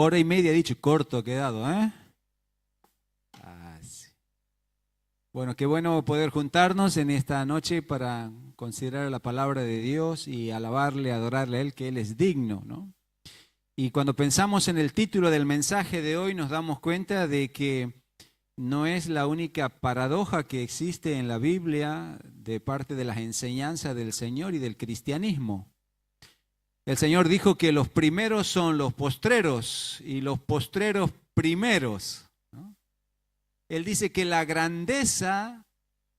Hora y media, he dicho, corto ha quedado, ¿eh? Sí. Bueno, qué bueno poder juntarnos en esta noche para considerar la palabra de Dios y alabarle, adorarle a Él, que Él es digno, ¿no? Y cuando pensamos en el título del mensaje de hoy, nos damos cuenta de que no es la única paradoja que existe en la Biblia de parte de las enseñanzas del Señor y del cristianismo. El Señor dijo que los primeros son los postreros y los postreros primeros, ¿no? Él dice que la grandeza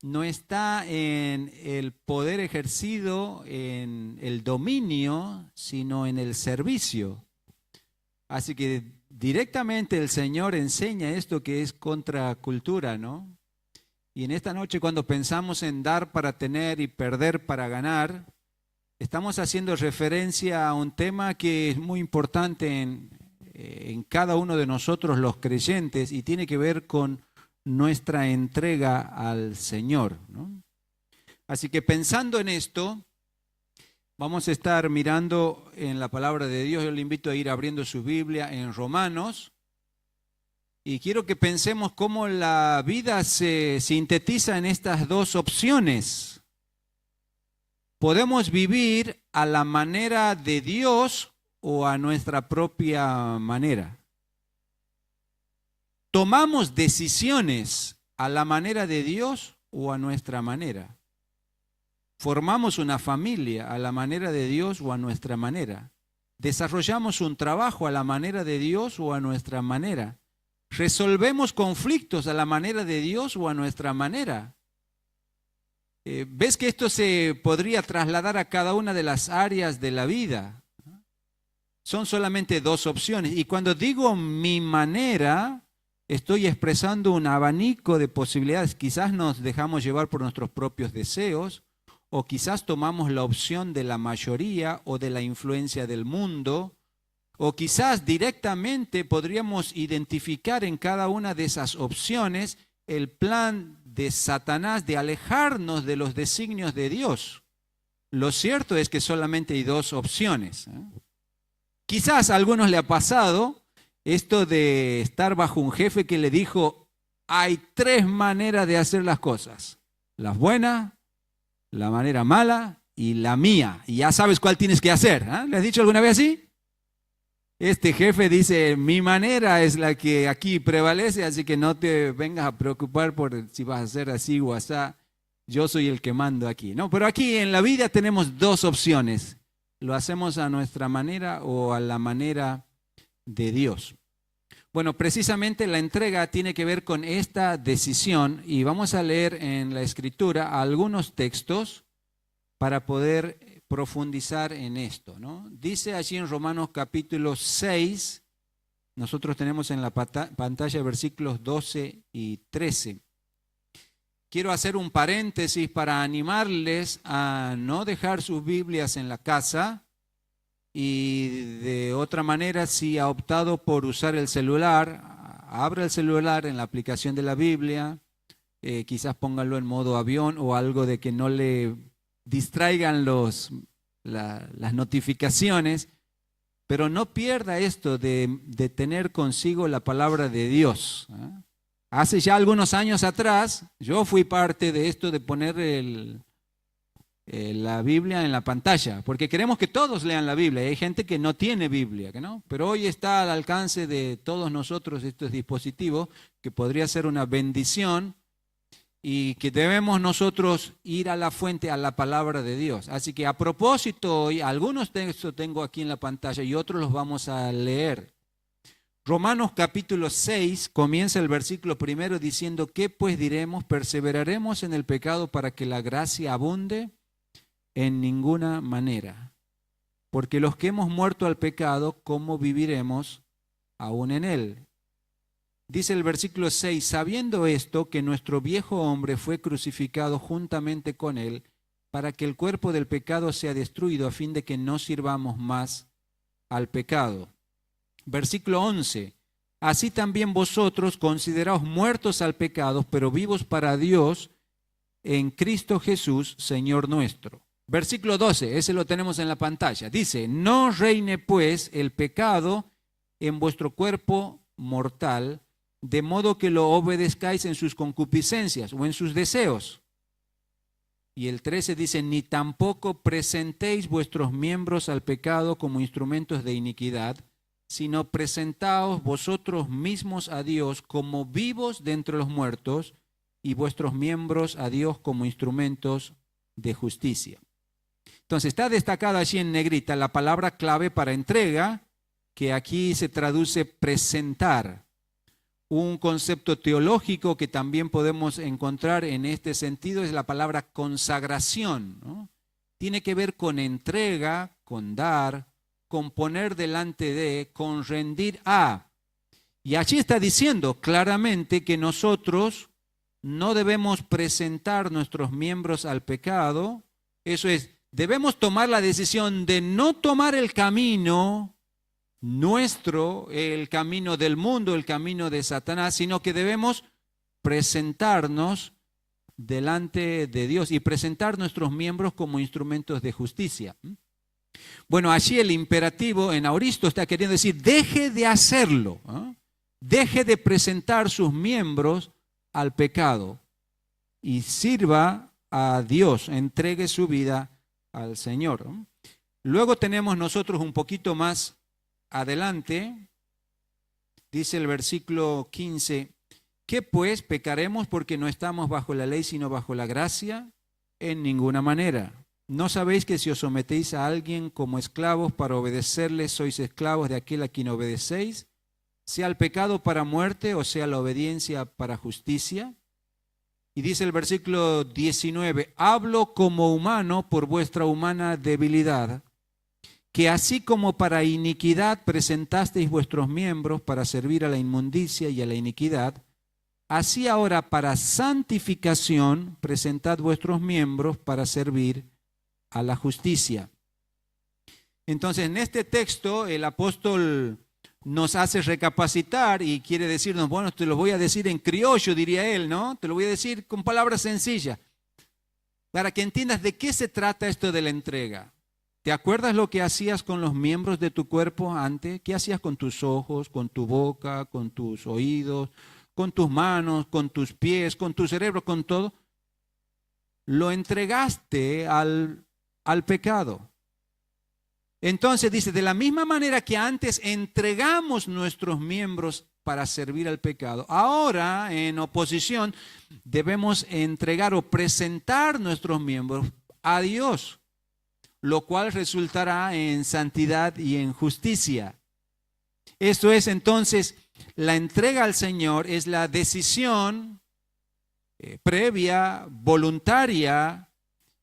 no está en el poder ejercido, en el dominio, sino en el servicio. Así que directamente el Señor enseña esto que es contracultura, ¿no? Y en esta noche cuando pensamos en dar para tener y perder para ganar, estamos haciendo referencia a un tema que es muy importante en cada uno de nosotros los creyentes y tiene que ver con nuestra entrega al Señor, ¿no? Así que pensando en esto, vamos a estar mirando en la palabra de Dios. Yo le invito a ir abriendo su Biblia en Romanos. Y quiero que pensemos cómo la vida se sintetiza en estas dos opciones. Podemos vivir a la manera de Dios o a nuestra propia manera. Tomamos decisiones a la manera de Dios o a nuestra manera. Formamos una familia a la manera de Dios o a nuestra manera. Desarrollamos un trabajo a la manera de Dios o a nuestra manera. Resolvemos conflictos a la manera de Dios o a nuestra manera. ¿Ves que esto se podría trasladar a cada una de las áreas de la vida? Son solamente dos opciones. Y cuando digo mi manera, estoy expresando un abanico de posibilidades. Quizás nos dejamos llevar por nuestros propios deseos, o quizás tomamos la opción de la mayoría o de la influencia del mundo, o quizás directamente podríamos identificar en cada una de esas opciones el plan de Satanás de alejarnos de los designios de Dios. Lo cierto es que solamente hay dos opciones, ¿eh? Quizás a algunos le ha pasado esto de estar bajo un jefe que le dijo, hay tres maneras de hacer las cosas, las buenas, la manera mala y la mía, y ya sabes cuál tienes que hacer, ¿eh? ¿Le has dicho alguna vez así? Este jefe dice, mi manera es la que aquí prevalece, así que no te vengas a preocupar por si vas a hacer así o así, yo soy el que mando aquí, ¿no? Pero aquí en la vida tenemos dos opciones, lo hacemos a nuestra manera o a la manera de Dios. Bueno, precisamente la entrega tiene que ver con esta decisión y vamos a leer en la Escritura algunos textos para poder profundizar en esto, ¿no? Dice allí en Romanos capítulo 6, nosotros tenemos en la pantalla versículos 12 y 13. Quiero hacer un paréntesis para animarles a no dejar sus Biblias en la casa y de otra manera, si ha optado por usar el celular, abra el celular en la aplicación de la Biblia, quizás póngalo en modo avión o algo de que no le distraigan las notificaciones, pero no pierda esto de tener consigo la palabra de Dios, ¿eh? Hace ya algunos años atrás, yo fui parte de esto de poner la Biblia en la pantalla, porque queremos que todos lean la Biblia. Hay gente que no tiene Biblia, ¿no? Pero hoy está al alcance de todos nosotros estos dispositivos, que podría ser una bendición y que debemos nosotros ir a la fuente, a la palabra de Dios. Así que a propósito, hoy algunos textos tengo aquí en la pantalla y otros los vamos a leer. Romanos capítulo 6 comienza el versículo primero diciendo, ¿qué pues diremos? ¿Perseveraremos en el pecado para que la gracia abunde? En ninguna manera. Porque los que hemos muerto al pecado, ¿cómo viviremos aún en él? Dice el versículo 6, sabiendo esto, que nuestro viejo hombre fue crucificado juntamente con él, para que el cuerpo del pecado sea destruido, a fin de que no sirvamos más al pecado. Versículo 11, así también vosotros consideraos muertos al pecado, pero vivos para Dios en Cristo Jesús, Señor nuestro. Versículo 12, ese lo tenemos en la pantalla. Dice, no reine pues el pecado en vuestro cuerpo mortal, de modo que lo obedezcáis en sus concupiscencias o en sus deseos. Y el 13 dice, ni tampoco presentéis vuestros miembros al pecado como instrumentos de iniquidad, sino presentaos vosotros mismos a Dios como vivos de entre los muertos y vuestros miembros a Dios como instrumentos de justicia. Entonces está destacada allí en negrita la palabra clave para entrega, que aquí se traduce presentar. Un concepto teológico que también podemos encontrar en este sentido es la palabra consagración, ¿no? Tiene que ver con entrega, con dar, con poner delante de, con rendir a. Y allí está diciendo claramente que nosotros no debemos presentar nuestros miembros al pecado. Eso es, debemos tomar la decisión de no tomar el camino nuestro, el camino del mundo, el camino de Satanás, sino que debemos presentarnos delante de Dios y presentar nuestros miembros como instrumentos de justicia. Bueno, allí el imperativo en aoristo está queriendo decir, deje de hacerlo, ¿eh? Deje de presentar sus miembros al pecado y sirva a Dios, entregue su vida al Señor. Luego tenemos nosotros un poquito más adelante, dice el versículo 15, ¿qué pues pecaremos porque no estamos bajo la ley sino bajo la gracia? En ninguna manera. ¿No sabéis que si os sometéis a alguien como esclavos para obedecerle, sois esclavos de aquel a quien obedecéis? Sea el pecado para muerte o sea la obediencia para justicia. Y dice el versículo 19, hablo como humano por vuestra humana debilidad, que así como para iniquidad presentasteis vuestros miembros para servir a la inmundicia y a la iniquidad, así ahora para santificación presentad vuestros miembros para servir a la justicia. Entonces, en este texto el apóstol nos hace recapacitar y quiere decirnos, bueno, te lo voy a decir en criollo, diría él, ¿no? Te lo voy a decir con palabras sencillas, para que entiendas de qué se trata esto de la entrega. ¿Te acuerdas lo que hacías con los miembros de tu cuerpo antes? ¿Qué hacías con tus ojos, con tu boca, con tus oídos, con tus manos, con tus pies, con tu cerebro, con todo? Lo entregaste al pecado. Entonces dice, de la misma manera que antes entregamos nuestros miembros para servir al pecado, ahora en oposición debemos entregar o presentar nuestros miembros a Dios, lo cual resultará en santidad y en justicia. Esto es entonces, la entrega al Señor es la decisión previa, voluntaria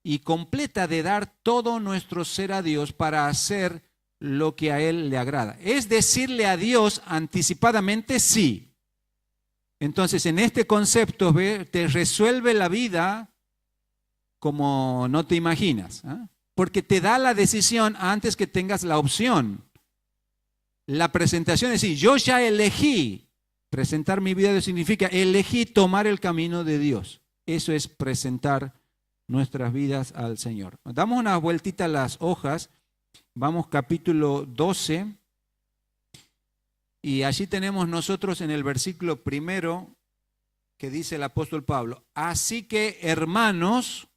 y completa de dar todo nuestro ser a Dios para hacer lo que a Él le agrada. Es decirle a Dios anticipadamente sí. Entonces, en este concepto, te resuelve la vida como no te imaginas, ¿eh? Porque te da la decisión antes que tengas la opción. La presentación es decir, yo ya elegí presentar mi vida, significa elegí tomar el camino de Dios. Eso es presentar nuestras vidas al Señor. Damos una vueltita a las hojas, vamos capítulo 12, y allí tenemos nosotros en el versículo primero que dice el apóstol Pablo, así que hermanos,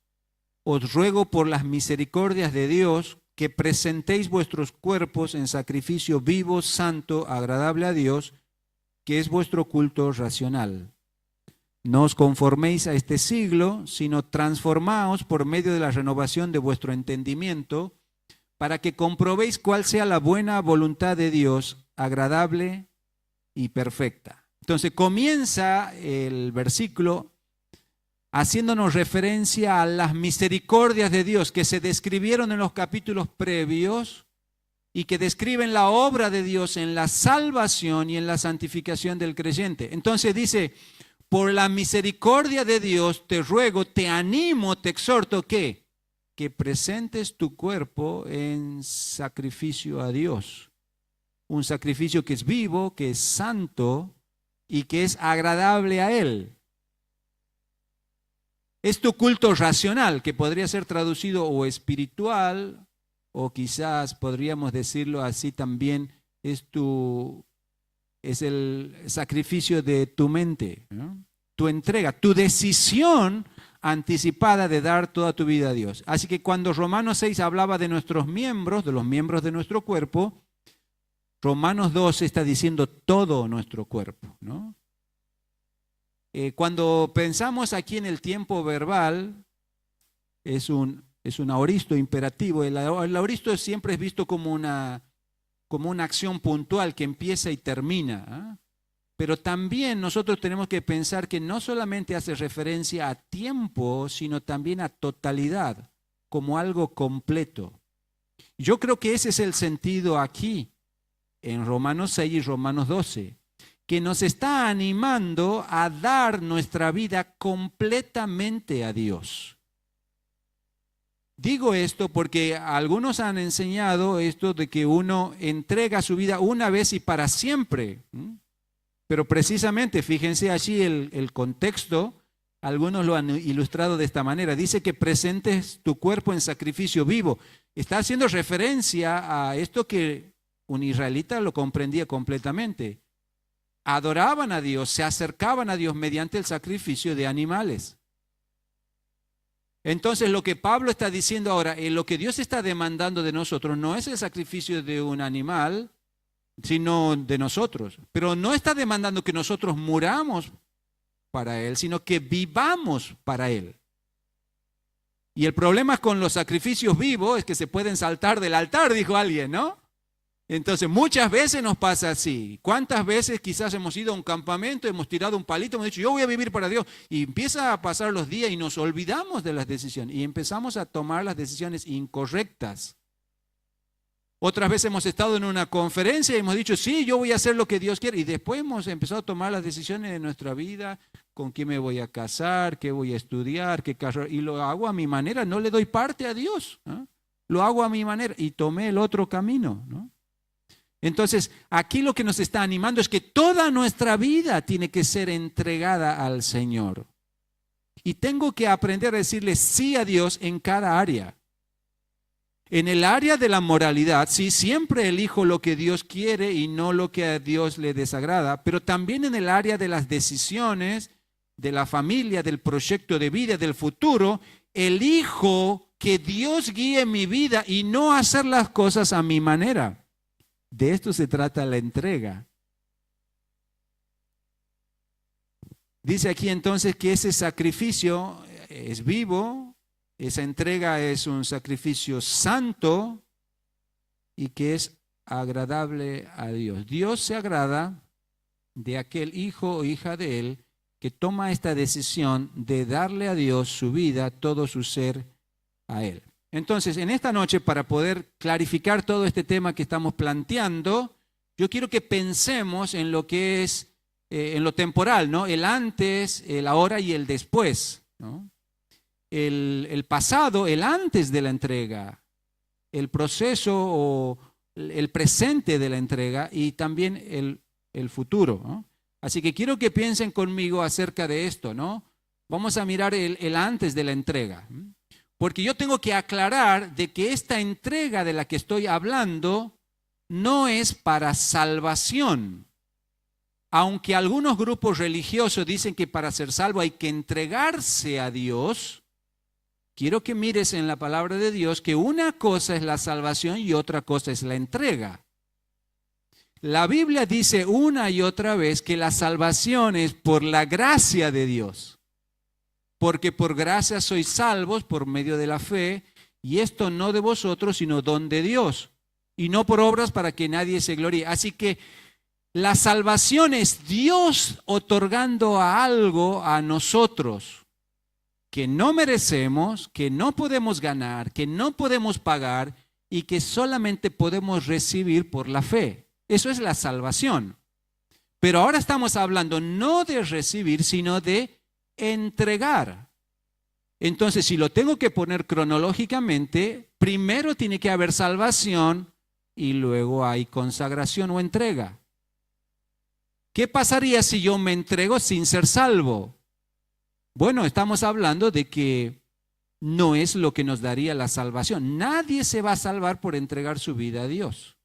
os ruego por las misericordias de Dios que presentéis vuestros cuerpos en sacrificio vivo, santo, agradable a Dios, que es vuestro culto racional. No os conforméis a este siglo, sino transformaos por medio de la renovación de vuestro entendimiento, para que comprobéis cuál sea la buena voluntad de Dios, agradable y perfecta. Entonces comienza el versículo haciéndonos referencia a las misericordias de Dios que se describieron en los capítulos previos y que describen la obra de Dios en la salvación y en la santificación del creyente. Entonces dice, por la misericordia de Dios te ruego, te animo, te exhorto que presentes tu cuerpo en sacrificio a Dios. Un sacrificio que es vivo, que es santo y que es agradable a Él. Es tu culto racional, que podría ser traducido o espiritual, o quizás podríamos decirlo así también, es tu es el sacrificio de tu mente, ¿no? Tu entrega, tu decisión anticipada de dar toda tu vida a Dios. Así que cuando Romanos 6 hablaba de nuestros miembros, de los miembros de nuestro cuerpo, Romanos 2 está diciendo todo nuestro cuerpo, ¿no? Cuando pensamos aquí en el tiempo verbal, es un aoristo imperativo. El aoristo siempre es visto como una acción puntual que empieza y termina, ¿eh? Pero también nosotros tenemos que pensar que no solamente hace referencia a tiempo, sino también a totalidad, como algo completo. Yo creo que ese es el sentido aquí, en Romanos 6 y Romanos 12, que nos está animando a dar nuestra vida completamente a Dios. Digo esto porque algunos han enseñado esto de que uno entrega su vida una vez y para siempre. Pero precisamente, fíjense allí el contexto, algunos lo han ilustrado de esta manera. Dice que presentes tu cuerpo en sacrificio vivo. Está haciendo referencia a esto que un israelita lo comprendía completamente. Adoraban a Dios, se acercaban a Dios mediante el sacrificio de animales. Entonces lo que Pablo está diciendo ahora, lo que Dios está demandando de nosotros no es el sacrificio de un animal, sino de nosotros. Pero no está demandando que nosotros muramos para Él, sino que vivamos para Él. Y el problema con los sacrificios vivos es que se pueden saltar del altar, dijo alguien, ¿no? Entonces muchas veces nos pasa así. ¿Cuántas veces quizás hemos ido a un campamento, hemos tirado un palito, hemos dicho yo voy a vivir para Dios? Y empieza a pasar los días y nos olvidamos de las decisiones y empezamos a tomar las decisiones incorrectas. Otras veces hemos estado en una conferencia y hemos dicho sí, yo voy a hacer lo que Dios quiere. Y después hemos empezado a tomar las decisiones de nuestra vida, con quién me voy a casar, qué voy a estudiar, qué carrera. Y lo hago a mi manera, no le doy parte a Dios, ¿no? Lo hago a mi manera y tomé el otro camino, ¿no? Entonces, aquí lo que nos está animando es que toda nuestra vida tiene que ser entregada al Señor. Y tengo que aprender a decirle sí a Dios en cada área. En el área de la moralidad, sí, siempre elijo lo que Dios quiere y no lo que a Dios le desagrada, pero también en el área de las decisiones, de la familia, del proyecto de vida, del futuro, elijo que Dios guíe mi vida y no hacer las cosas a mi manera. De esto se trata la entrega. Dice aquí entonces que ese sacrificio es vivo, esa entrega es un sacrificio santo y que es agradable a Dios. Dios se agrada de aquel hijo o hija de Él que toma esta decisión de darle a Dios su vida, todo su ser a Él. Entonces, en esta noche, para poder clarificar todo este tema que estamos planteando, yo quiero que pensemos en lo que es, en lo temporal, ¿no? El antes, el ahora y el después, ¿no? El pasado, el antes de la entrega, el proceso o el presente de la entrega y también el futuro, ¿no? Así que quiero que piensen conmigo acerca de esto, ¿no? Vamos a mirar el antes de la entrega. Porque yo tengo que aclarar de que esta entrega de la que estoy hablando no es para salvación. Aunque algunos grupos religiosos dicen que para ser salvo hay que entregarse a Dios, quiero que mires en la palabra de Dios que una cosa es la salvación y otra cosa es la entrega. La Biblia dice una y otra vez que la salvación es por la gracia de Dios. Porque por gracia sois salvos por medio de la fe, y esto no de vosotros, sino don de Dios, y no por obras para que nadie se gloríe. Así que la salvación es Dios otorgando algo a nosotros que no merecemos, que no podemos ganar, que no podemos pagar y que solamente podemos recibir por la fe. Eso es la salvación. Pero ahora estamos hablando no de recibir, sino de entregar. Entonces, si lo tengo que poner cronológicamente, primero tiene que haber salvación y luego hay consagración o entrega. ¿Qué pasaría si yo me entrego sin ser salvo? Bueno, estamos hablando de que no es lo que nos daría la salvación. Nadie se va a salvar por entregar su vida a Dios.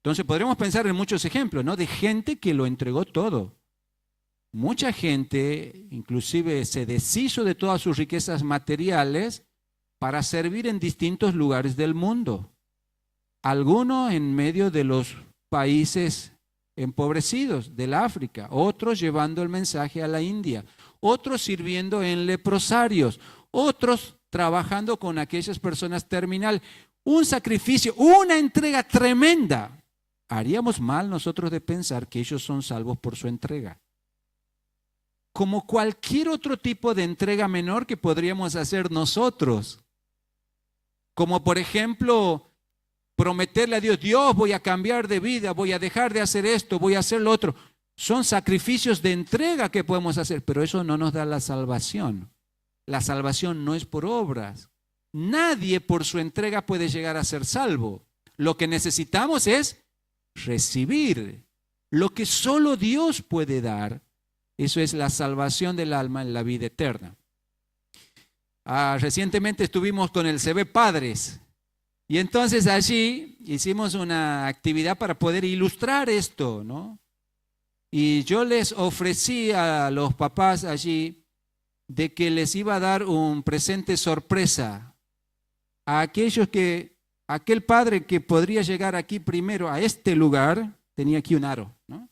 Entonces podremos pensar en muchos ejemplos, ¿no? De gente que lo entregó todo. Mucha gente inclusive se deshizo de todas sus riquezas materiales para servir en distintos lugares del mundo. Algunos en medio de los países empobrecidos del África, otros llevando el mensaje a la India, otros sirviendo en leprosarios, otros trabajando con aquellas personas terminales. Un sacrificio, una entrega tremenda. Haríamos mal nosotros de pensar que ellos son salvos por su entrega. Como cualquier otro tipo de entrega menor que podríamos hacer nosotros. Como por ejemplo, prometerle a Dios, Dios, voy a cambiar de vida, voy a dejar de hacer esto, voy a hacer lo otro. Son sacrificios de entrega que podemos hacer, pero eso no nos da la salvación. La salvación no es por obras. Nadie por su entrega puede llegar a ser salvo. Lo que necesitamos es recibir lo que solo Dios puede dar. Eso es la salvación del alma en la vida eterna. Recientemente estuvimos con el CB Padres y entonces allí hicimos una actividad para poder ilustrar esto, ¿no? Y yo les ofrecí a los papás allí de que les iba a dar un presente sorpresa a aquel padre que podría llegar aquí primero a este lugar, tenía aquí un aro, ¿no?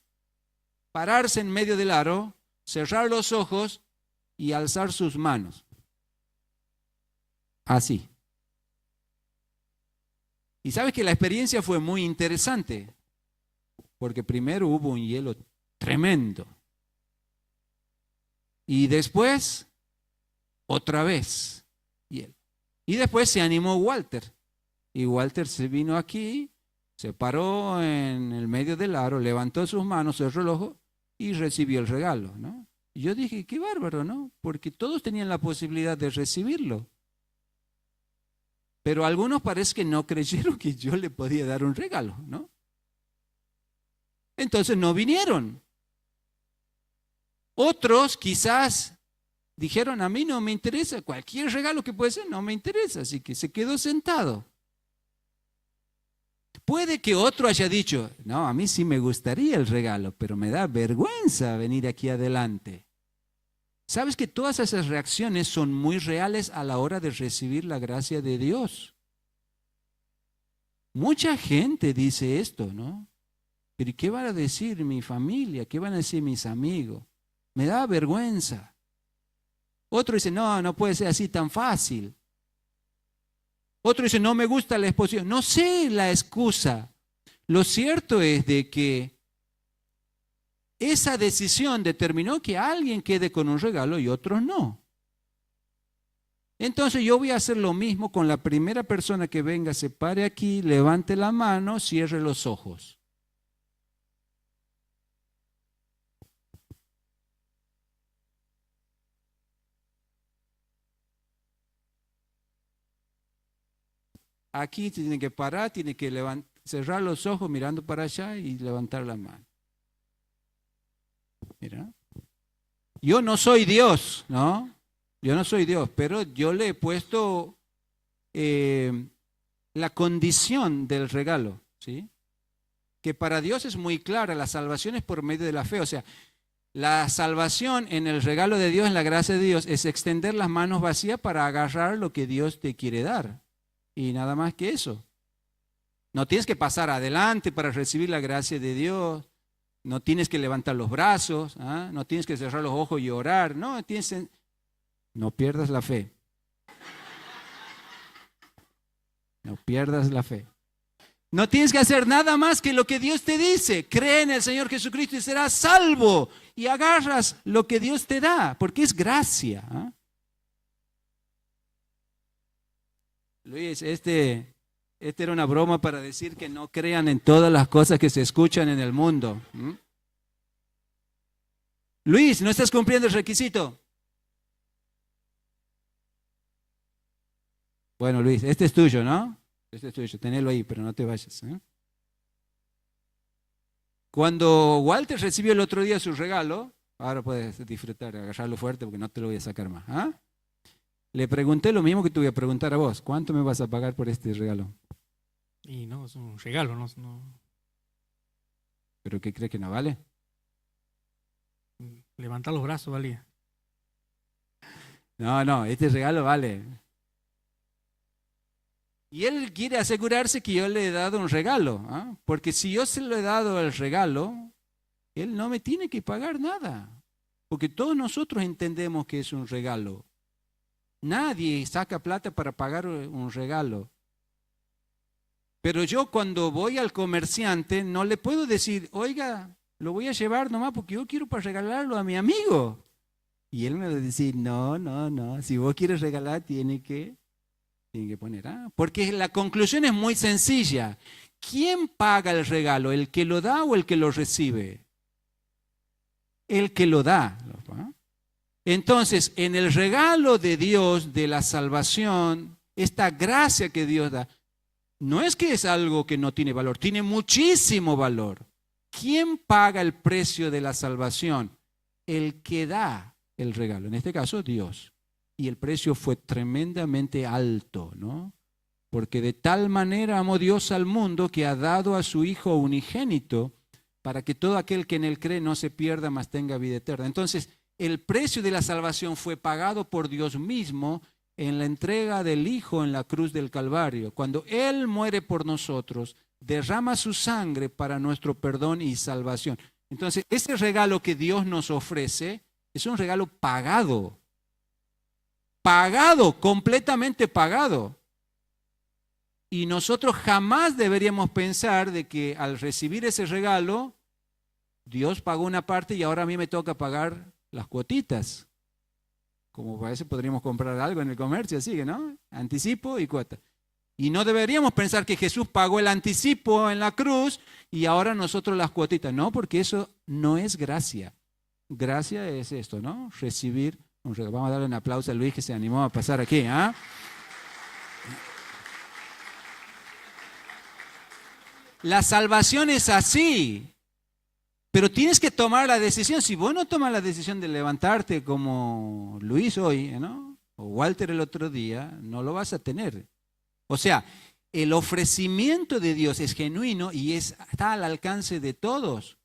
Pararse en medio del aro, cerrar los ojos y alzar sus manos. Así. Y sabes que la experiencia fue muy interesante, porque primero hubo un hielo tremendo. Y después, otra vez, hielo. Y después se animó Walter. Y Walter se vino aquí, se paró en el medio del aro, levantó sus manos, cerró el ojo y recibió el regalo, ¿no? Y yo dije, qué bárbaro, ¿no? Porque todos tenían la posibilidad de recibirlo. Pero algunos parece que no creyeron que yo le podía dar un regalo, ¿no? Entonces no vinieron. Otros quizás dijeron, a mí no me interesa, cualquier regalo que puede ser no me interesa, así que se quedó sentado. Puede que otro haya dicho, no, a mí sí me gustaría el regalo, pero me da vergüenza venir aquí adelante. ¿Sabes que todas esas reacciones son muy reales a la hora de recibir la gracia de Dios? Mucha gente dice esto, ¿no? Pero ¿qué van a decir mi familia? ¿Qué van a decir mis amigos? Me da vergüenza. Otro dice, no, no puede ser así tan fácil. Otro dice, no me gusta la exposición. No sé la excusa. Lo cierto es de que esa decisión determinó que alguien quede con un regalo y otros no. Entonces yo voy a hacer lo mismo con la primera persona que venga, se pare aquí, levante la mano, cierre los ojos. Aquí tiene que parar, tiene que cerrar los ojos mirando para allá y levantar la mano. Mira. Yo no soy Dios, ¿no? Yo no soy Dios, pero yo le he puesto la condición del regalo, ¿sí? Que para Dios es muy clara, la salvación es por medio de la fe. O sea, la salvación en el regalo de Dios, en la gracia de Dios, es extender las manos vacías para agarrar lo que Dios te quiere dar. Y nada más que eso. No tienes que pasar adelante para recibir la gracia de Dios. No tienes que levantar los brazos, ¿ah? No tienes que cerrar los ojos y orar. No pierdas la fe. No pierdas la fe. No tienes que hacer nada más que lo que Dios te dice. Cree en el Señor Jesucristo y serás salvo. Y agarras lo que Dios te da, porque es gracia. ¿Ah? Luis, este era una broma para decir que no crean en todas las cosas que se escuchan en el mundo. Luis, no estás cumpliendo el requisito. Bueno, Luis, este es tuyo, ¿no? Este es tuyo, tenelo ahí, pero no te vayas. Cuando Walter recibió el otro día su regalo, ahora puedes disfrutar, agarrarlo fuerte porque no te lo voy a sacar más. ¿Ah? Le pregunté lo mismo que te voy a preguntar a vos. ¿Cuánto me vas a pagar por este regalo? Y no, es un regalo, no. ¿Pero qué cree que no vale? Levantar los brazos valía. No, este regalo vale. Y él quiere asegurarse que yo le he dado un regalo, ¿ah? Porque si yo se lo he dado el regalo, él no me tiene que pagar nada. Porque todos nosotros entendemos que es un regalo. Nadie saca plata para pagar un regalo. Pero yo cuando voy al comerciante no le puedo decir, oiga, lo voy a llevar nomás porque yo quiero para regalarlo a mi amigo. Y él me va a decir, no, si vos quieres regalar tiene que poner. Porque la conclusión es muy sencilla. ¿Quién paga el regalo? ¿El que lo da o el que lo recibe? El que lo da. Entonces, en el regalo de Dios, de la salvación, esta gracia que Dios da, no es que es algo que no tiene valor, tiene muchísimo valor. ¿Quién paga el precio de la salvación? El que da el regalo, en este caso Dios. Y el precio fue tremendamente alto, ¿no? Porque de tal manera amó Dios al mundo que ha dado a su Hijo unigénito para que todo aquel que en él cree no se pierda, mas tenga vida eterna. Entonces, el precio de la salvación fue pagado por Dios mismo en la entrega del Hijo en la cruz del Calvario. Cuando Él muere por nosotros, derrama su sangre para nuestro perdón y salvación. Entonces, ese regalo que Dios nos ofrece es un regalo pagado. Pagado, completamente pagado. Y nosotros jamás deberíamos pensar de que al recibir ese regalo, Dios pagó una parte y ahora a mí me toca pagar las cuotitas. Como parece podríamos comprar algo en el comercio, sigue, ¿no? Anticipo y cuota. Y no deberíamos pensar que Jesús pagó el anticipo en la cruz y ahora nosotros las cuotitas. No, porque eso no es gracia. Gracia es esto, ¿no? Recibir un regalo. Vamos a darle un aplauso a Luis que se animó a pasar aquí, ¿ah? La salvación es así. Pero tienes que tomar la decisión. Si vos no tomas la decisión de levantarte como Luis hoy, ¿no? O Walter el otro día, no lo vas a tener. O sea, el ofrecimiento de Dios es genuino y está al alcance de todos.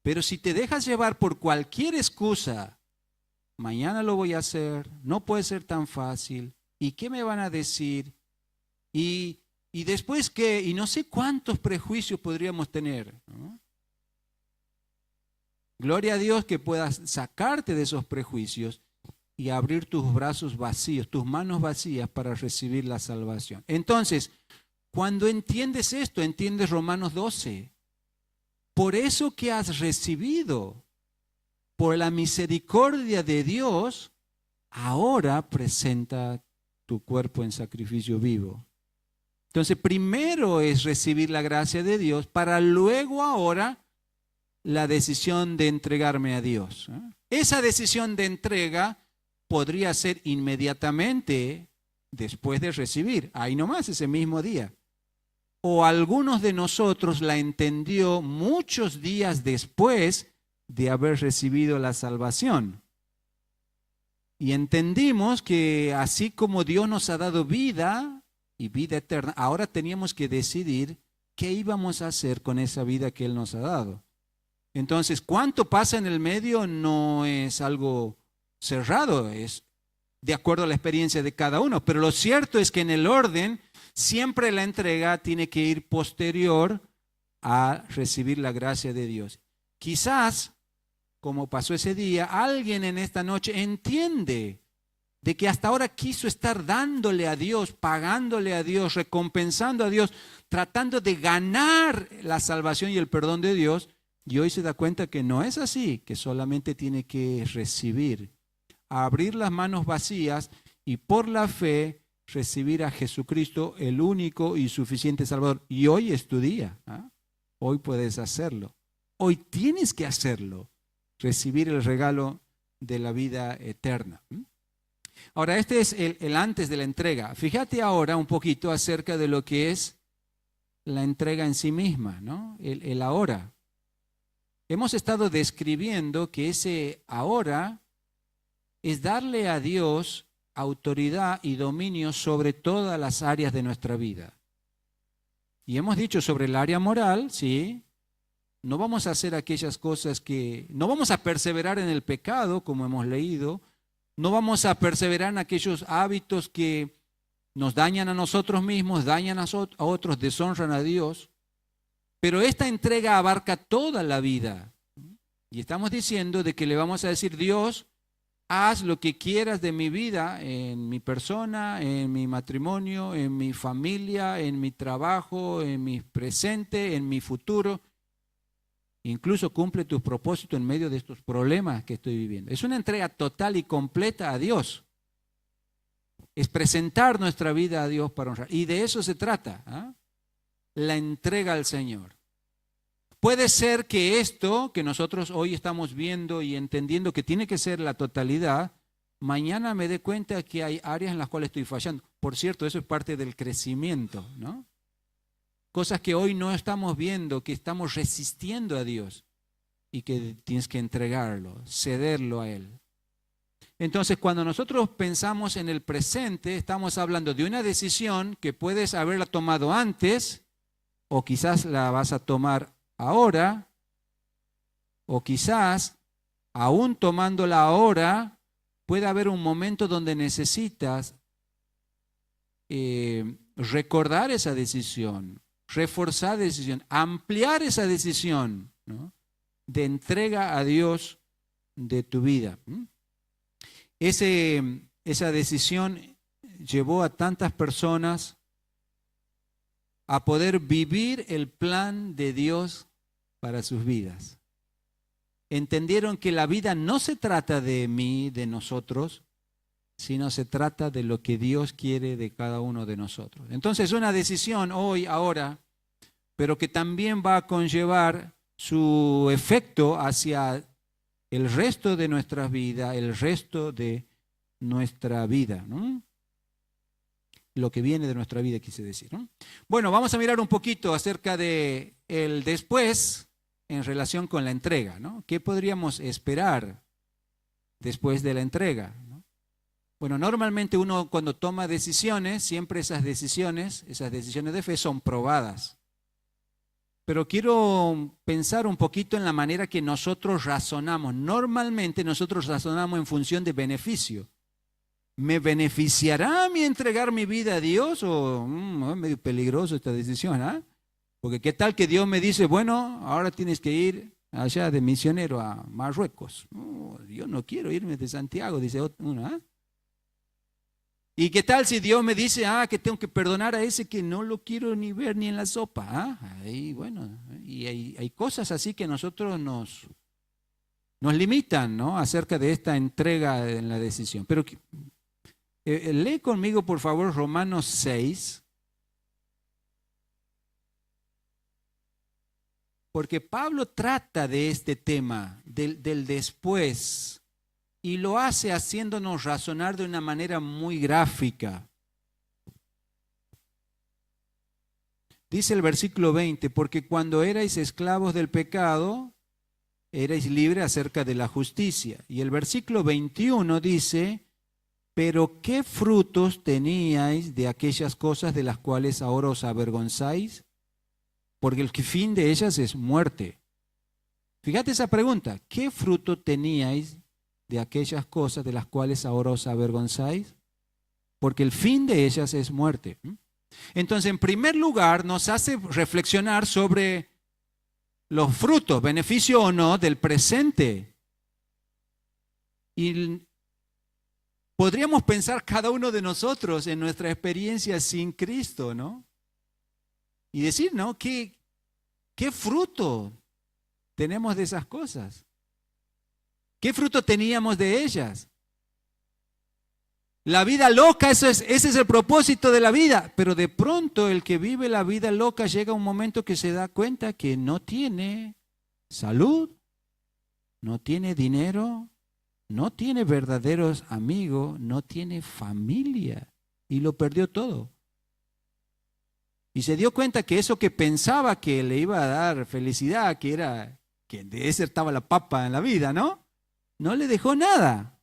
Pero si te dejas llevar por cualquier excusa, mañana lo voy a hacer, no puede ser tan fácil, ¿y qué me van a decir? ¿Y después qué? Y no sé cuántos prejuicios podríamos tener, ¿no? Gloria a Dios que puedas sacarte de esos prejuicios y abrir tus brazos vacíos, tus manos vacías para recibir la salvación. Entonces, cuando entiendes esto, entiendes Romanos 12. Por eso que has recibido, por la misericordia de Dios, ahora presenta tu cuerpo en sacrificio vivo. Entonces, primero es recibir la gracia de Dios para luego ahora la decisión de entregarme a Dios. Esa decisión de entrega podría ser inmediatamente después de recibir, ahí nomás, ese mismo día. O algunos de nosotros la entendió muchos días después de haber recibido la salvación. Y entendimos que así como Dios nos ha dado vida y vida eterna, ahora teníamos que decidir qué íbamos a hacer con esa vida que Él nos ha dado. Entonces, ¿cuánto pasa en el medio? No es algo cerrado, es de acuerdo a la experiencia de cada uno. Pero lo cierto es que en el orden, siempre la entrega tiene que ir posterior a recibir la gracia de Dios. Quizás, como pasó ese día, alguien en esta noche entiende de que hasta ahora quiso estar dándole a Dios, pagándole a Dios, recompensando a Dios, tratando de ganar la salvación y el perdón de Dios. Y hoy se da cuenta que no es así, que solamente tiene que recibir, abrir las manos vacías y por la fe recibir a Jesucristo, el único y suficiente Salvador. Y hoy es tu día, ¿ah? Hoy puedes hacerlo. Hoy tienes que hacerlo, recibir el regalo de la vida eterna. Ahora, este es el antes de la entrega. Fíjate ahora un poquito acerca de lo que es la entrega en sí misma, ¿no? El ahora. Hemos estado describiendo que ese ahora es darle a Dios autoridad y dominio sobre todas las áreas de nuestra vida. Y hemos dicho sobre el área moral, sí, no vamos a hacer aquellas cosas no vamos a perseverar en el pecado, como hemos leído, no vamos a perseverar en aquellos hábitos que nos dañan a nosotros mismos, dañan a otros, deshonran a Dios. Pero esta entrega abarca toda la vida. Y estamos diciendo de que le vamos a decir, Dios, haz lo que quieras de mi vida, en mi persona, en mi matrimonio, en mi familia, en mi trabajo, en mi presente, en mi futuro. Incluso cumple tus propósitos en medio de estos problemas que estoy viviendo. Es una entrega total y completa a Dios. Es presentar nuestra vida a Dios para honrar. Y de eso se trata, ¿eh? La entrega al Señor. Puede ser que esto que nosotros hoy estamos viendo y entendiendo que tiene que ser la totalidad, mañana me dé cuenta que hay áreas en las cuales estoy fallando. Por cierto, eso es parte del crecimiento, ¿no? Cosas que hoy no estamos viendo, que estamos resistiendo a Dios y que tienes que entregarlo, cederlo a Él. Entonces, cuando nosotros pensamos en el presente, estamos hablando de una decisión que puedes haberla tomado antes, o quizás la vas a tomar ahora, o quizás, aún tomándola ahora, puede haber un momento donde necesitas recordar esa decisión, reforzar esa decisión, ampliar esa decisión, ¿no?, de entrega a Dios de tu vida. Esa decisión llevó a tantas personas a poder vivir el plan de Dios para sus vidas. Entendieron que la vida no se trata de mí, de nosotros, sino se trata de lo que Dios quiere de cada uno de nosotros. Entonces, una decisión hoy, ahora, pero que también va a conllevar su efecto hacia el resto de nuestras vidas, el resto de nuestra vida, ¿no? Lo que viene de nuestra vida, quise decir, ¿no? Bueno, vamos a mirar un poquito acerca de el después en relación con la entrega, ¿no? ¿Qué podríamos esperar después de la entrega, ¿no? Bueno, normalmente uno cuando toma decisiones, siempre esas decisiones de fe son probadas. Pero quiero pensar un poquito en la manera que nosotros razonamos. Normalmente nosotros razonamos en función de beneficio. ¿Me beneficiará a mí entregar mi vida a Dios? O es medio peligroso esta decisión, ¿ah? Porque qué tal que Dios me dice, bueno, ahora tienes que ir allá de misionero a Marruecos. Yo no quiero irme de Santiago, dice uno, ¿ah? ¿Y qué tal si Dios me dice, que tengo que perdonar a ese que no lo quiero ni ver ni en la sopa? Ahí, bueno, y hay cosas así que nosotros nos limitan, ¿no?, acerca de esta entrega en la decisión. Pero lee conmigo, por favor, Romanos 6. Porque Pablo trata de este tema, del después. Y lo hace haciéndonos razonar de una manera muy gráfica. Dice el versículo 20, porque cuando erais esclavos del pecado, erais libres acerca de la justicia. Y el versículo 21 dice, pero ¿qué frutos teníais de aquellas cosas de las cuales ahora os avergonzáis? Porque el fin de ellas es muerte. Fíjate esa pregunta, ¿qué fruto teníais de aquellas cosas de las cuales ahora os avergonzáis? Porque el fin de ellas es muerte. Entonces, en primer lugar, nos hace reflexionar sobre los frutos, beneficio o no, del presente. Y podríamos pensar cada uno de nosotros en nuestra experiencia sin Cristo, ¿no? Y decir, ¿no?, ¿qué fruto tenemos de esas cosas? ¿Qué fruto teníamos de ellas? La vida loca, ese es el propósito de la vida. Pero de pronto el que vive la vida loca llega un momento que se da cuenta que no tiene salud, no tiene dinero, no tiene verdaderos amigos, no tiene familia y lo perdió todo. Y se dio cuenta que eso que pensaba que le iba a dar felicidad, que de ese estaba la papa en la vida, ¿no? No le dejó nada.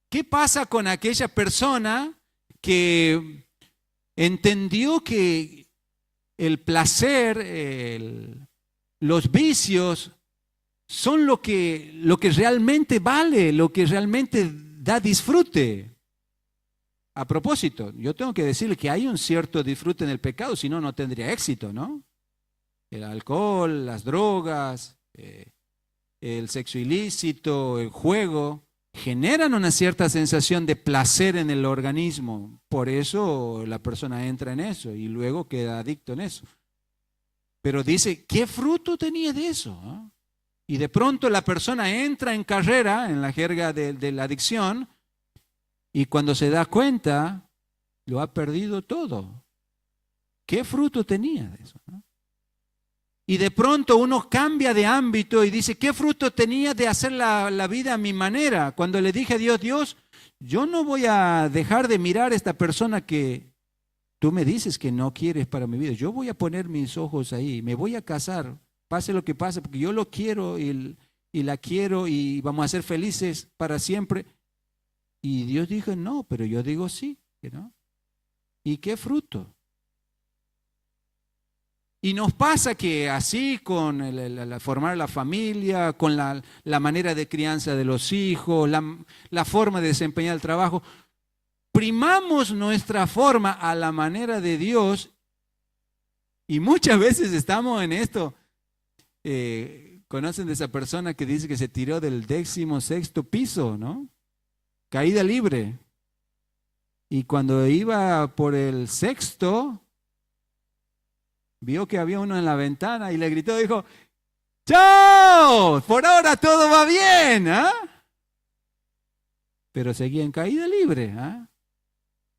¿Qué pasa con aquella persona que entendió que el placer, los vicios son lo que realmente vale, lo que realmente da disfrute. A propósito, yo tengo que decirle que hay un cierto disfrute en el pecado, si no, no tendría éxito, ¿no? El alcohol, las drogas, el sexo ilícito, el juego, generan una cierta sensación de placer en el organismo. Por eso la persona entra en eso y luego queda adicto en eso. Pero dice, ¿qué fruto tenía de eso? ¿Ah? Y de pronto la persona entra en carrera, en la jerga de la adicción, y cuando se da cuenta, lo ha perdido todo. ¿Qué fruto tenía de eso? ¿No? Y de pronto uno cambia de ámbito y dice, ¿qué fruto tenía de hacer la vida a mi manera? Cuando le dije a Dios, Dios, yo no voy a dejar de mirar a esta persona que tú me dices que no quieres para mi vida. Yo voy a poner mis ojos ahí, me voy a casar, pase lo que pase, porque yo lo quiero y la quiero y vamos a ser felices para siempre. Y Dios dijo, no, pero yo digo sí, ¿no? ¿Y qué fruto? Y nos pasa que así con formar la familia, con la manera de crianza de los hijos, la forma de desempeñar el trabajo, primamos nuestra forma a la manera de Dios y muchas veces estamos en esto. ¿Conocen de esa persona que dice que se tiró del 16º piso, ¿no? Caída libre. Y cuando iba por el 6º, vio que había uno en la ventana y le gritó, dijo, ¡chao! Por ahora todo va bien, ¿ah? Pero seguía en caída libre, ¿ah?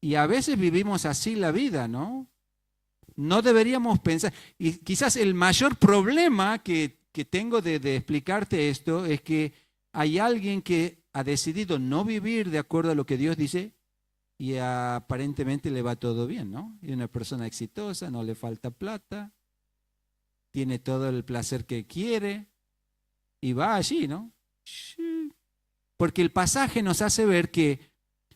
Y a veces vivimos así la vida, ¿no? No deberíamos pensar, y quizás el mayor problema que tengo de explicarte esto es que hay alguien que ha decidido no vivir de acuerdo a lo que Dios dice y aparentemente le va todo bien, ¿no? Y una persona exitosa, no le falta plata, tiene todo el placer que quiere y va allí, ¿no? Porque el pasaje nos hace ver que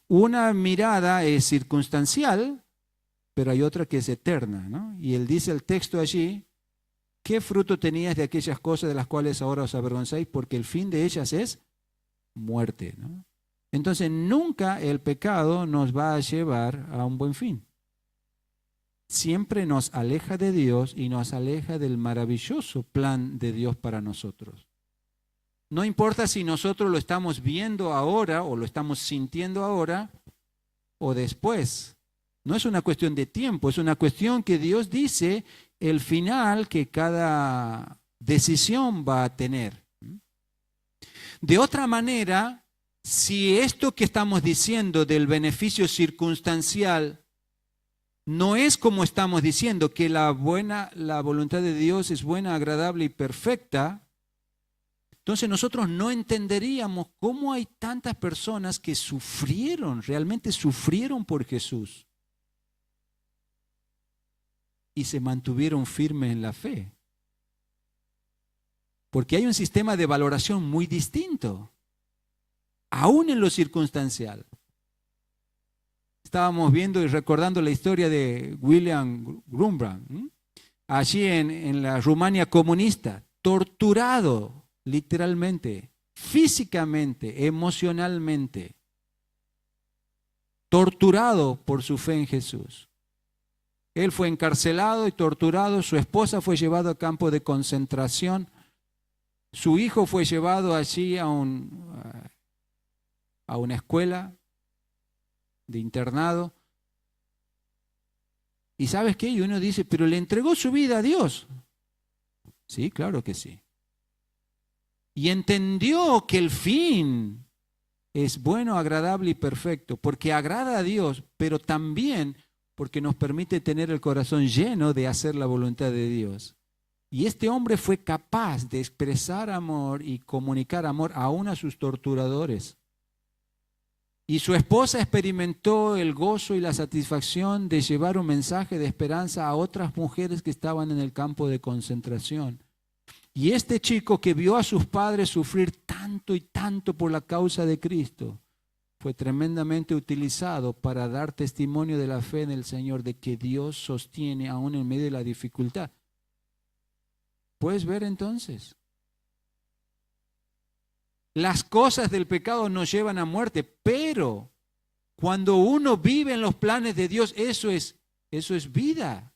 una mirada es circunstancial, pero hay otra que es eterna, ¿no? Y él dice el texto allí, ¿qué fruto tenías de aquellas cosas de las cuales ahora os avergonzáis? Porque el fin de ellas es muerte, ¿no? Entonces nunca el pecado nos va a llevar a un buen fin. Siempre nos aleja de Dios y nos aleja del maravilloso plan de Dios para nosotros. No importa si nosotros lo estamos viendo ahora o lo estamos sintiendo ahora o después. No es una cuestión de tiempo, es una cuestión que Dios dice el final que cada decisión va a tener. De otra manera, si esto que estamos diciendo del beneficio circunstancial no es como estamos diciendo, que la voluntad de Dios es buena, agradable y perfecta, entonces nosotros no entenderíamos cómo hay tantas personas que sufrieron, realmente sufrieron por Jesús y se mantuvieron firmes en la fe. Porque hay un sistema de valoración muy distinto, aún en lo circunstancial. Estábamos viendo y recordando la historia de William Grunberg, allí en la Rumania comunista, torturado literalmente, físicamente, emocionalmente, torturado por su fe en Jesús. Él fue encarcelado y torturado, su esposa fue llevada a campo de concentración, su hijo fue llevado allí a una escuela de internado. ¿Y sabes qué? Y uno dice, pero le entregó su vida a Dios. Sí, claro que sí. Y entendió que el fin es bueno, agradable y perfecto, porque agrada a Dios, pero también porque nos permite tener el corazón lleno de hacer la voluntad de Dios. Y este hombre fue capaz de expresar amor y comunicar amor aún a sus torturadores. Y su esposa experimentó el gozo y la satisfacción de llevar un mensaje de esperanza a otras mujeres que estaban en el campo de concentración. Y este chico que vio a sus padres sufrir tanto y tanto por la causa de Cristo, fue tremendamente utilizado para dar testimonio de la fe en el Señor, de que Dios sostiene aún en medio de la dificultad. ¿Puedes ver entonces? Las cosas del pecado nos llevan a muerte, pero cuando uno vive en los planes de Dios, eso es vida.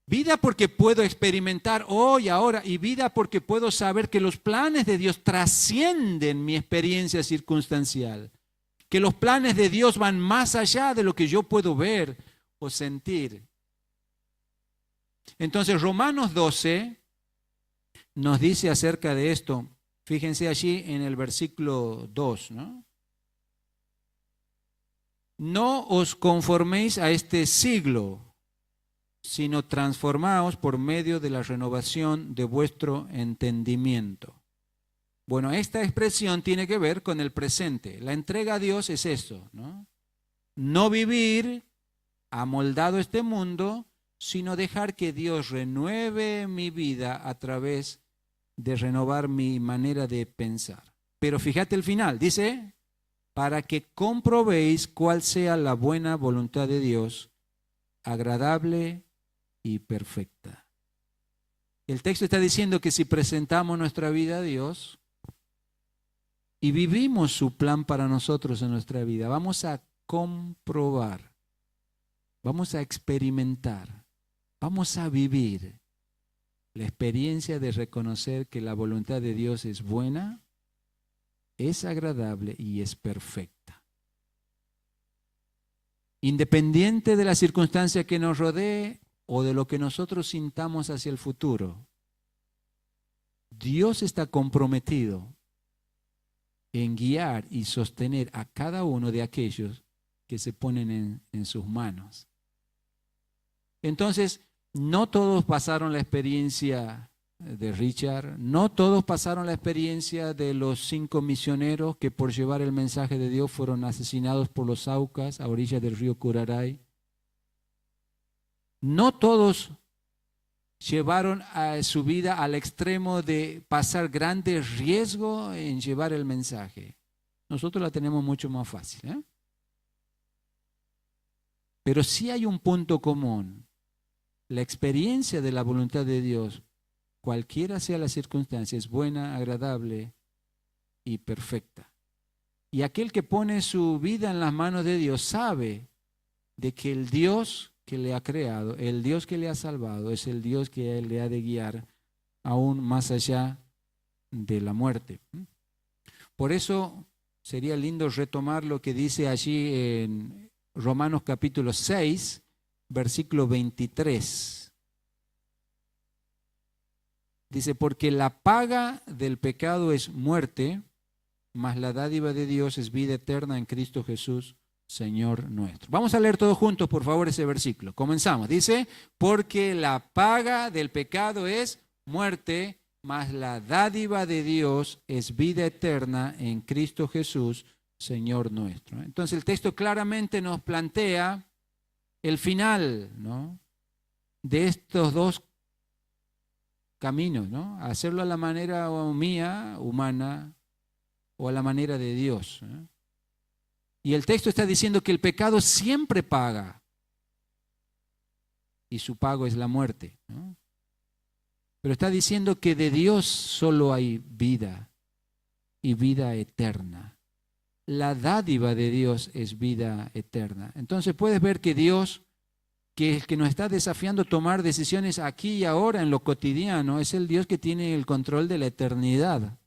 Vida porque puedo experimentar hoy, ahora, y vida porque puedo saber que los planes de Dios trascienden mi experiencia circunstancial, que los planes de Dios van más allá de lo que yo puedo ver o sentir. Entonces, Romanos 12 nos dice acerca de esto. Fíjense allí en el versículo 2, ¿no? No os conforméis a este siglo, sino transformaos por medio de la renovación de vuestro entendimiento. Bueno, esta expresión tiene que ver con el presente. La entrega a Dios es eso, ¿no? No vivir amoldado a este mundo, sino dejar que Dios renueve mi vida a través de renovar mi manera de pensar. Pero fíjate el final, dice, para que comprobéis cuál sea la buena voluntad de Dios, agradable y perfecta. El texto está diciendo que si presentamos nuestra vida a Dios y vivimos su plan para nosotros en nuestra vida, vamos a comprobar, vamos a experimentar, vamos a vivir la experiencia de reconocer que la voluntad de Dios es buena, es agradable y es perfecta. Independiente de la circunstancia que nos rodee o de lo que nosotros sintamos hacia el futuro, Dios está comprometido en guiar y sostener a cada uno de aquellos que se ponen en sus manos. Entonces, no todos pasaron la experiencia de Richard, no todos pasaron la experiencia de los 5 misioneros que por llevar el mensaje de Dios fueron asesinados por los Aucas a orillas del río Curaray. No todos llevaron a su vida al extremo de pasar grandes riesgos en llevar el mensaje. Nosotros la tenemos mucho más fácil, ¿eh? Pero sí hay un punto común. La experiencia de la voluntad de Dios, cualquiera sea la circunstancia, es buena, agradable y perfecta. Y aquel que pone su vida en las manos de Dios sabe de que el Dios que le ha creado, el Dios que le ha salvado, es el Dios que le ha de guiar aún más allá de la muerte. Por eso sería lindo retomar lo que dice allí en Romanos capítulo 6, versículo 23. Dice, porque la paga del pecado es muerte, mas la dádiva de Dios es vida eterna en Cristo Jesús, Señor nuestro. Vamos a leer todos juntos, por favor, ese versículo. Comenzamos. Dice, porque la paga del pecado es muerte, mas la dádiva de Dios es vida eterna en Cristo Jesús, Señor nuestro. Entonces el texto claramente nos plantea el final, ¿no?, de estos dos caminos, ¿no? Hacerlo a la manera mía, humana, o a la manera de Dios, ¿eh? Y el texto está diciendo que el pecado siempre paga, y su pago es la muerte, ¿no? Pero está diciendo que de Dios solo hay vida, y vida eterna. La dádiva de Dios es vida eterna. Entonces puedes ver que Dios, que es el que nos está desafiando a tomar decisiones aquí y ahora en lo cotidiano, es el Dios que tiene el control de la eternidad.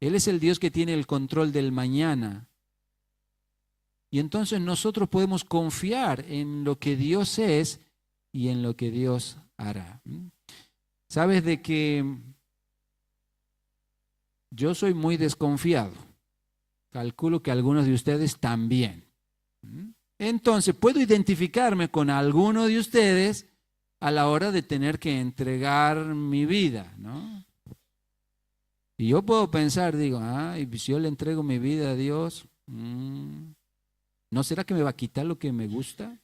Él es el Dios que tiene el control del mañana. Y entonces nosotros podemos confiar en lo que Dios es y en lo que Dios hará. ¿Sabes de que yo soy muy desconfiado? Calculo que algunos de ustedes también. Entonces puedo identificarme con alguno de ustedes a la hora de tener que entregar mi vida, ¿no? Y yo puedo pensar, digo, y si yo le entrego mi vida a Dios, ¿no será que me va a quitar lo que me gusta?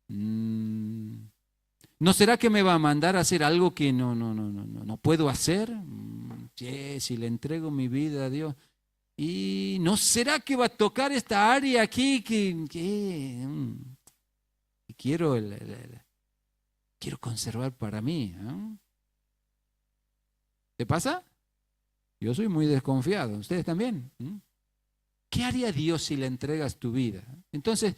¿No será que me va a mandar a hacer algo que no puedo hacer? Che, si le entrego mi vida a Dios, ¿y no será que va a tocar esta área aquí que quiero, quiero conservar para mí? ¿No? ¿Te pasa? Yo soy muy desconfiado. ¿Ustedes también? ¿Qué haría Dios si le entregas tu vida? Entonces,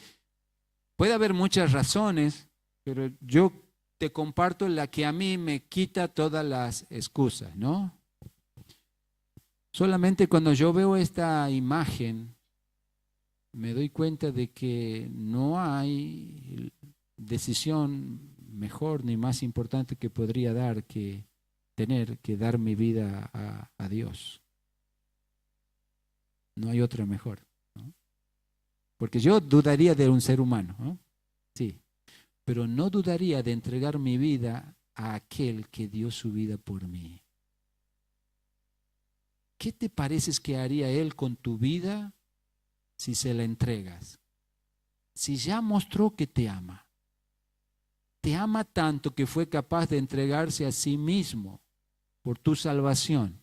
puede haber muchas razones, pero yo te comparto la que a mí me quita todas las excusas, ¿no? Solamente cuando yo veo esta imagen, me doy cuenta de que no hay decisión mejor ni más importante que podría dar que tener que dar mi vida a Dios. No hay otra mejor, ¿no? Porque yo dudaría de un ser humano, ¿no? Sí, pero no dudaría de entregar mi vida a aquel que dio su vida por mí. ¿Qué te parece que haría Él con tu vida si se la entregas? Si ya mostró que te ama tanto que fue capaz de entregarse a sí mismo por tu salvación.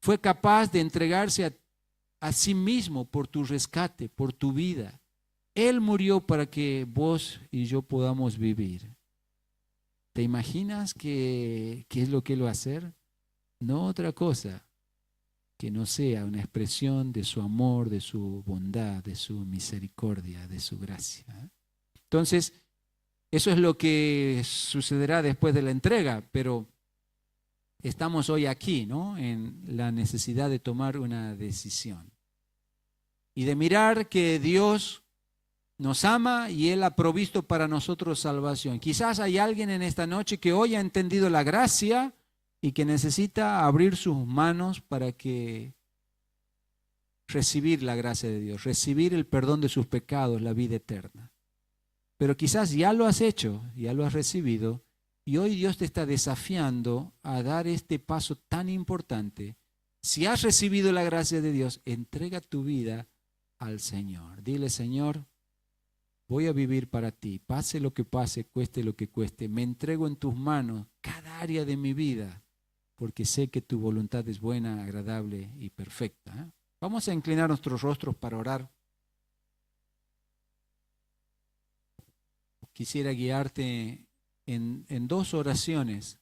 Fue capaz de entregarse a sí mismo por tu rescate, por tu vida. Él murió para que vos y yo podamos vivir. ¿Te imaginas qué es lo que Él va a hacer? No otra cosa que no sea una expresión de su amor, de su bondad, de su misericordia, de su gracia. Entonces, eso es lo que sucederá después de la entrega, pero estamos hoy aquí, ¿no? En la necesidad de tomar una decisión y de mirar que Dios nos ama y Él ha provisto para nosotros salvación. Quizás hay alguien en esta noche que hoy ha entendido la gracia y que necesita abrir sus manos para que recibir la gracia de Dios, recibir el perdón de sus pecados, la vida eterna. Pero quizás ya lo has hecho, ya lo has recibido, y hoy Dios te está desafiando a dar este paso tan importante. Si has recibido la gracia de Dios, entrega tu vida al Señor. Dile, Señor, voy a vivir para ti, pase lo que pase, cueste lo que cueste. Me entrego en tus manos cada área de mi vida, porque sé que tu voluntad es buena, agradable y perfecta. Vamos a inclinar nuestros rostros para orar. Quisiera guiarte en dos oraciones.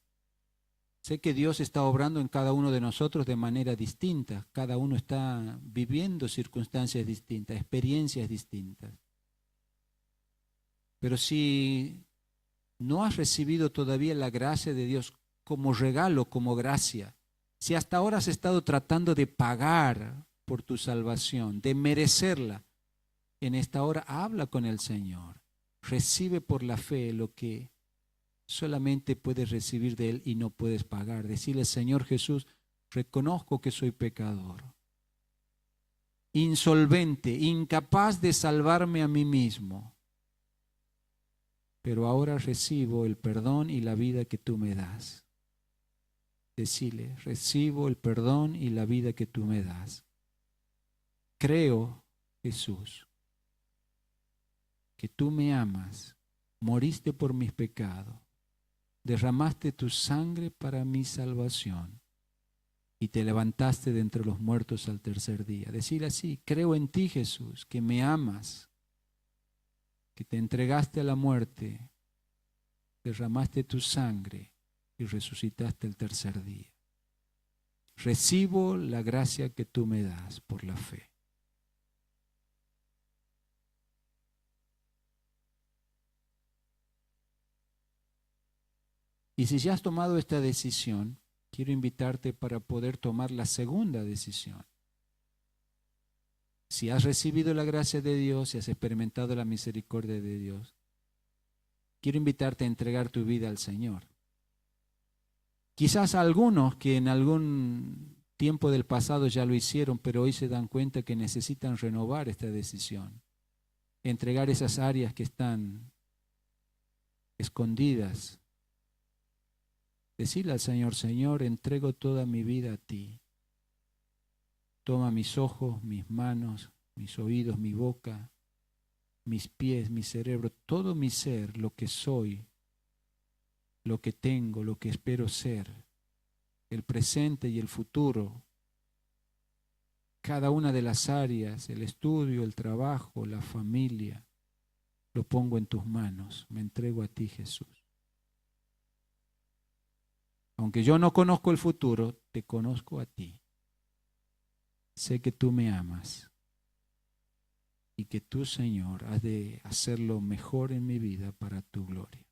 Sé que Dios está obrando en cada uno de nosotros de manera distinta. Cada uno está viviendo circunstancias distintas, experiencias distintas. Pero si no has recibido todavía la gracia de Dios como regalo, como gracia, si hasta ahora has estado tratando de pagar por tu salvación, de merecerla, en esta hora habla con el Señor. Recibe por la fe lo que solamente puedes recibir de Él y no puedes pagar. Decirle, Señor Jesús, reconozco que soy pecador, insolvente, incapaz de salvarme a mí mismo, pero ahora recibo el perdón y la vida que tú me das. Decirle, recibo el perdón y la vida que tú me das. Creo, Jesús, que tú me amas, moriste por mis pecados, derramaste tu sangre para mi salvación y te levantaste de entre los muertos al tercer día. Decir así, creo en ti, Jesús, que me amas, que te entregaste a la muerte, derramaste tu sangre y resucitaste el tercer día. Recibo la gracia que tú me das por la fe. Y si ya has tomado esta decisión, quiero invitarte para poder tomar la segunda decisión. Si has recibido la gracia de Dios, si has experimentado la misericordia de Dios, quiero invitarte a entregar tu vida al Señor. Quizás algunos que en algún tiempo del pasado ya lo hicieron, pero hoy se dan cuenta que necesitan renovar esta decisión, entregar esas áreas que están escondidas. Decirle al Señor, Señor, entrego toda mi vida a ti. Toma mis ojos, mis manos, mis oídos, mi boca, mis pies, mi cerebro, todo mi ser, lo que soy, lo que tengo, lo que espero ser. el presente y el futuro, cada una de las áreas, el estudio, el trabajo, la familia, lo pongo en tus manos, me entrego a ti, Jesús. Aunque yo no conozco el futuro, te conozco a ti. Sé que tú me amas y que tú, Señor, has de hacerlo mejor en mi vida para tu gloria.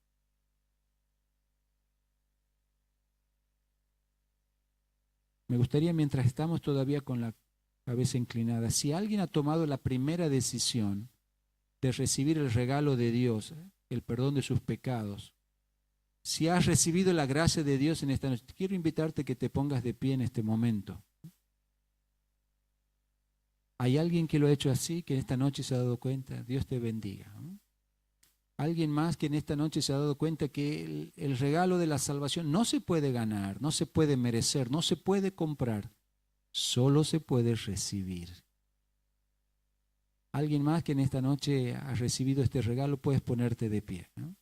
Me gustaría, mientras estamos todavía con la cabeza inclinada, si alguien ha tomado la primera decisión de recibir el regalo de Dios, el perdón de sus pecados, si has recibido la gracia de Dios en esta noche, quiero invitarte que te pongas de pie en este momento. ¿Hay alguien que lo ha hecho así, que en esta noche se ha dado cuenta? Dios te bendiga. ¿Alguien más que en esta noche se ha dado cuenta que el regalo de la salvación no se puede ganar, no se puede merecer, no se puede comprar, solo se puede recibir? ¿Alguien más que en esta noche ha recibido este regalo? Puedes ponerte de pie, ¿no?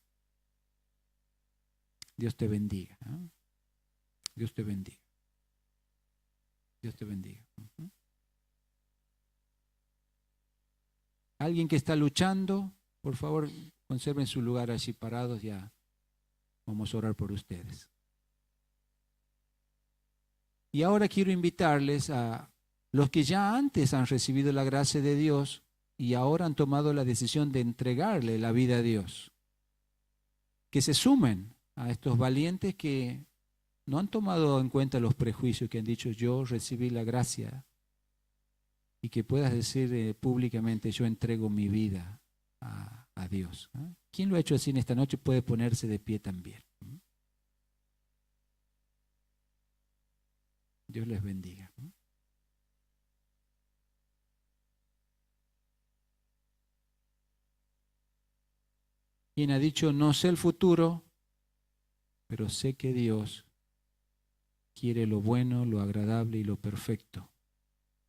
Dios te bendiga, ¿no? Dios te bendiga. Dios te bendiga. Alguien que está luchando, por favor, conserven su lugar allí parados, ya vamos a orar por ustedes. Y ahora quiero invitarles a los que ya antes han recibido la gracia de Dios y ahora han tomado la decisión de entregarle la vida a Dios, que se sumen a estos valientes que no han tomado en cuenta los prejuicios, que han dicho yo recibí la gracia, y que puedas decir públicamente yo entrego mi vida a Dios. ¿Quién lo ha hecho así en esta noche? Puede ponerse de pie también. Dios les bendiga. Quien ha dicho no sé el futuro, pero sé que Dios quiere lo bueno, lo agradable y lo perfecto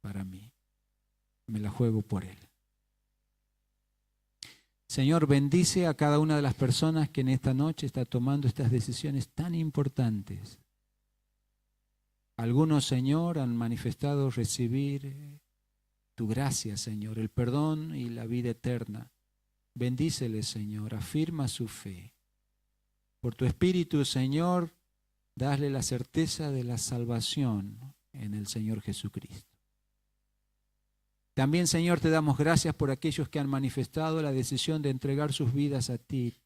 para mí. Me la juego por Él. Señor, bendice a cada una de las personas que en esta noche está tomando estas decisiones tan importantes. Algunos, Señor, han manifestado recibir tu gracia, Señor, el perdón y la vida eterna. Bendíceles, Señor, afirma su fe. Por tu Espíritu, Señor, dasle la certeza de la salvación en el Señor Jesucristo. También, Señor, te damos gracias por aquellos que han manifestado la decisión de entregar sus vidas a ti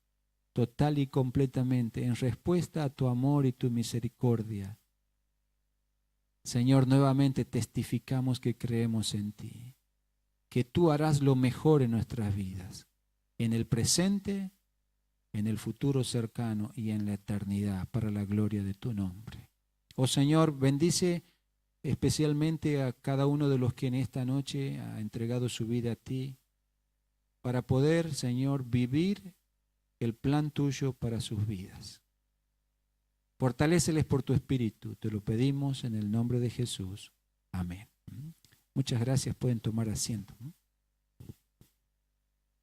total y completamente en respuesta a tu amor y tu misericordia. Señor, nuevamente testificamos que creemos en ti, que tú harás lo mejor en nuestras vidas, en el presente, en el futuro cercano y en la eternidad, para la gloria de tu nombre. Oh Señor, bendice especialmente a cada uno de los que en esta noche ha entregado su vida a ti, para poder, Señor, vivir el plan tuyo para sus vidas. Fortaléceles por tu Espíritu, te lo pedimos en el nombre de Jesús. Amén. Muchas gracias, pueden tomar asiento.